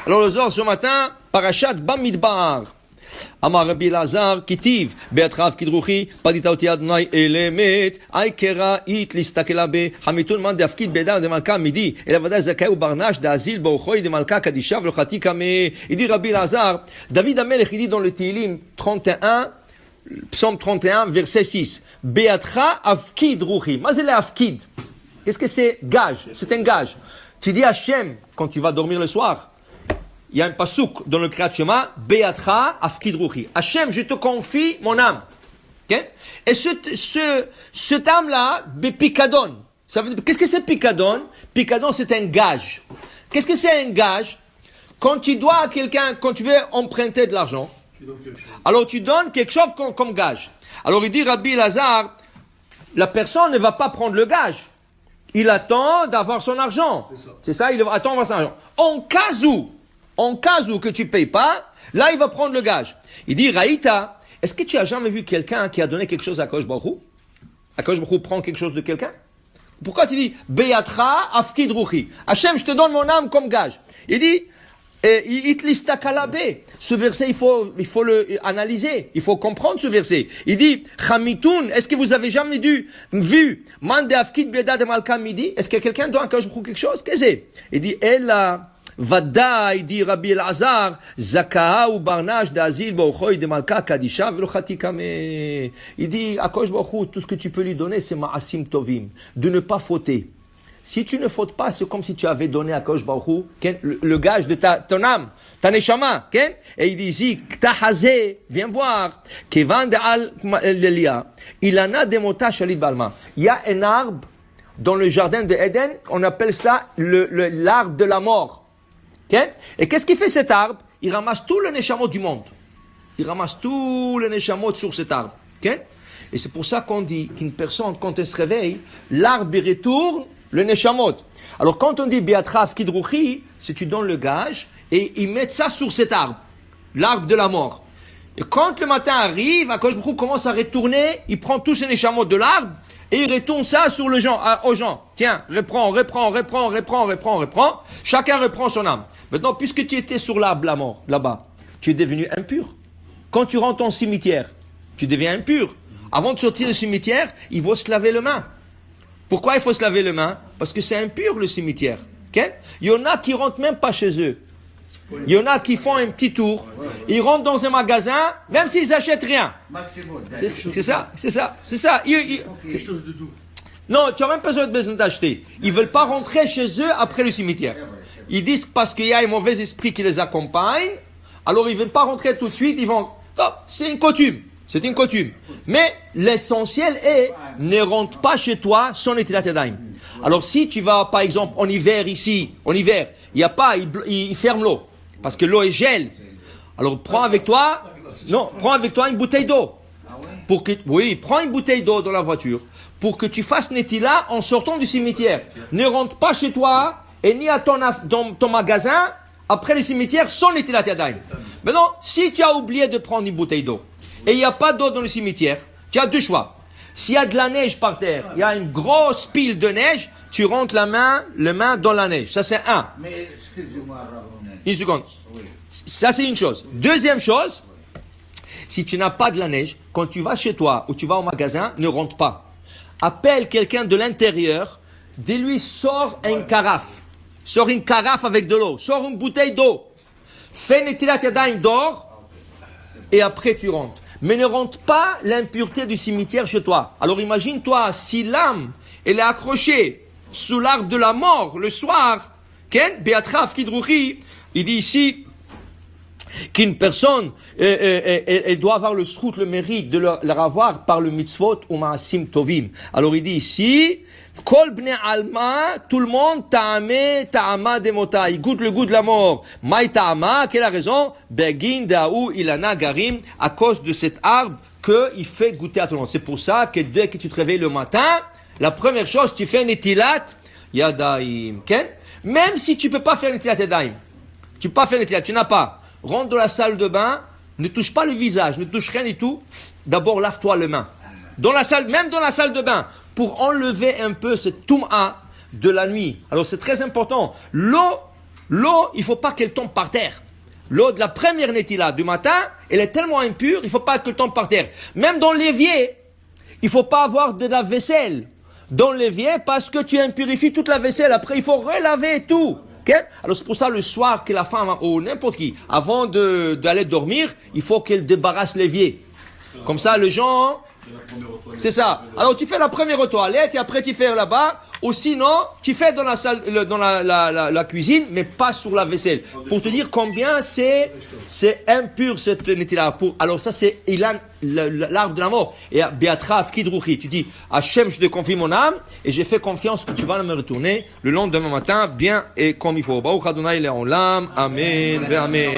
Alors le Zohar ce matin, Parashat Bamidbar. Amar Rabbi Elazar, Kitiv, Beatrav Kidruchi, Padita Oti Adonai Elemet, Aikera It Listakelabe, Hamitun Man de Afkid Bedar de Malka Midi, Elavada Zakai ou Barnash d'Azil Bauchoi de Malka Kadisha Vlochati Kame. Il dit Rabbi Elazar, David Amelech, il dit dans le Tehillim 31, Psaume 31, verset 6, Beatra Afkid Ruchi. Mazele Afkid. Qu'est-ce que c'est? Gage. C'est un gage. Tu dis Hachem, quand tu vas dormir le soir, il y a un pasouk dans le Kriyat Shema, Beatra Afkid Ruchi. Hachem, je te confie mon âme. Okay? Et cette âme-là, Bepikadon. Ça veut dire, qu'est-ce que c'est Pikadon? Pikadon, c'est un gage. Qu'est-ce que c'est un gage? Quand tu dois à quelqu'un, quand tu veux emprunter de l'argent, alors tu donnes quelque chose comme gage. Alors il dit Rabbi Elazar, la personne ne va pas prendre le gage. Il attend d'avoir son argent. C'est ça, il attend d'avoir son argent. En cas où que tu payes pas, là il va prendre le gage. Il dit Raïta, est-ce que tu as jamais vu quelqu'un qui a donné quelque chose à Akadosh Baruch Hu? Akadosh Baruch Hu prend quelque chose de quelqu'un? Pourquoi tu dis Beatra Afkid Ruchi? Hachem, je te donne mon âme comme gage. Il dit ce verset, il faut le analyser. Il faut comprendre ce verset. Il dit, Chamitoun, est-ce que vous avez jamais vu, Mande Afkid Beda de Malka Midi? Est-ce que quelqu'un doit encore quelque chose? Qu'est-ce que c'est? Il dit, Ella, Vada, il dit Rabbi Elazar, Zakaha ou Barnash d'Azil, Bauchoy de Malka Kadisha, Velochati Kame. Il dit, Akadosh Baruch Hu, tout ce que tu peux lui donner, c'est Ma'asim Tovim. De ne pas fauter. Si tu ne fautes pas, c'est comme si tu avais donné à Akadosh Baruch Hu le gage de ton âme, ta neshama. Et il dit ici, Ktahazé, viens voir, Kevan de al Lelia, il en a des motas shalit balma. Il y a un arbre dans le jardin de Éden, on appelle ça l'arbre de la mort. Et qu'est-ce qu'il fait cet arbre? Il ramasse tout le neshamot du monde. Il ramasse tout le neshamot sur cet arbre. Et c'est pour ça qu'on dit qu'une personne, quand elle se réveille, l'arbre il retourne le neshamot. Alors quand on dit Beatra Afkid Ruchi, c'est tu donnes le gage et ils mettent ça sur cet arbre, l'arbre de la mort. Et quand le matin arrive, Akadosh Baruch Hu commence à retourner, il prend tous ces neshamot de l'arbre et il retourne ça sur aux gens. Tiens, reprends. Chacun reprend son âme. Maintenant, puisque tu étais sur l'arbre de la mort, là-bas, tu es devenu impur. Quand tu rentres en cimetière, tu deviens impur. Avant de sortir du cimetière, il faut se laver les mains. Pourquoi il faut se laver les mains? Parce que c'est impur le cimetière. Okay? Il y en a qui rentrent même pas chez eux. Il y en a qui font un petit tour. Ils rentrent dans un magasin, même s'ils n'achètent rien. C'est ça. Non, tu n'as même pas besoin d'acheter. Ils ne veulent pas rentrer chez eux après le cimetière. Ils disent parce qu'il y a un mauvais esprit qui les accompagne, alors ils ne veulent pas rentrer tout de suite, ils vont... C'est une coutume. C'est une coutume. Mais l'essentiel est, ne rentre pas chez toi sans Netilat Yadayim. Alors si tu vas, par exemple, en hiver ici, il n'y a pas, il ferme l'eau. Parce que l'eau est gel. Alors prends avec toi une bouteille d'eau. Prends une bouteille d'eau dans la voiture. Pour que tu fasses Netila en sortant du cimetière. Ne rentre pas chez toi, et ni dans ton magasin, après le cimetière, sans Netilat Yadayim. Maintenant, si tu as oublié de prendre une bouteille d'eau, et il n'y a pas d'eau dans le cimetière, tu as deux choix. S'il y a de la neige par terre, il y a une grosse pile de neige, tu rentres les mains dans la neige. Ça, c'est un. Mais, excusez-moi, une seconde. Oui. Ça, c'est une chose. Deuxième chose, si tu n'as pas de la neige, quand tu vas chez toi ou tu vas au magasin, ne rentre pas. Appelle quelqu'un de l'intérieur, dis-lui, sors une carafe. Sors une carafe avec de l'eau. Sors une bouteille d'eau. Fais Netilat Yadayim d'or, et après tu rentres. Mais ne rentre pas l'impureté du cimetière chez toi. Alors imagine-toi, si l'âme, elle est accrochée sous l'arbre de la mort le soir, Beatra Afkid Ruchi, il dit ici qu'une personne, elle doit avoir le srout, le mérite de leur avoir par le mitzvot ou ma'asim tovim. Alors il dit ici, Kol bnei alma, tout le monde, ta'ama demota, il goûte le goût de la mort. Maï ta'ama, quelle est la raison? Begin da'ou ilana garim, à cause de cet arbre qu'il fait goûter à tout le monde. C'est pour ça que dès que tu te réveilles le matin, la première chose, tu fais un netilat yadayim. Même si tu peux pas faire un netilat yadayim, tu n'as pas. Rentre dans la salle de bain, ne touche pas le visage, ne touche rien du tout. D'abord, lave-toi les mains. Même dans la salle de bain, pour enlever un peu cette toum'a de la nuit. Alors c'est très important. L'eau L'eau, il ne faut pas qu'elle tombe par terre. L'eau de la première netila du matin, elle est tellement impure, il ne faut pas qu'elle tombe par terre. Même dans l'évier, il ne faut pas avoir de la vaisselle dans l'évier parce que tu impurifies toute la vaisselle. Après, il faut relaver tout. Okay? Alors c'est pour ça le soir que la femme ou n'importe qui, avant d'aller dormir, il faut qu'elle débarrasse l'évier. Comme ça, les gens... C'est ça. Alors tu fais la première aux toilettes et après tu fais là-bas. Ou sinon, tu fais dans la salle, dans la cuisine, mais pas sur la vaisselle. Pour te dire combien c'est impur cette netila. Alors ça c'est Ilan, l'arbre de la mort. Et Beatrav Kidrouchi, tu dis Hachem, je te confie mon âme et j'ai fait confiance que tu vas me retourner le lendemain matin bien et comme il faut. Baruch Adonai Le'olam. Amen. Amen.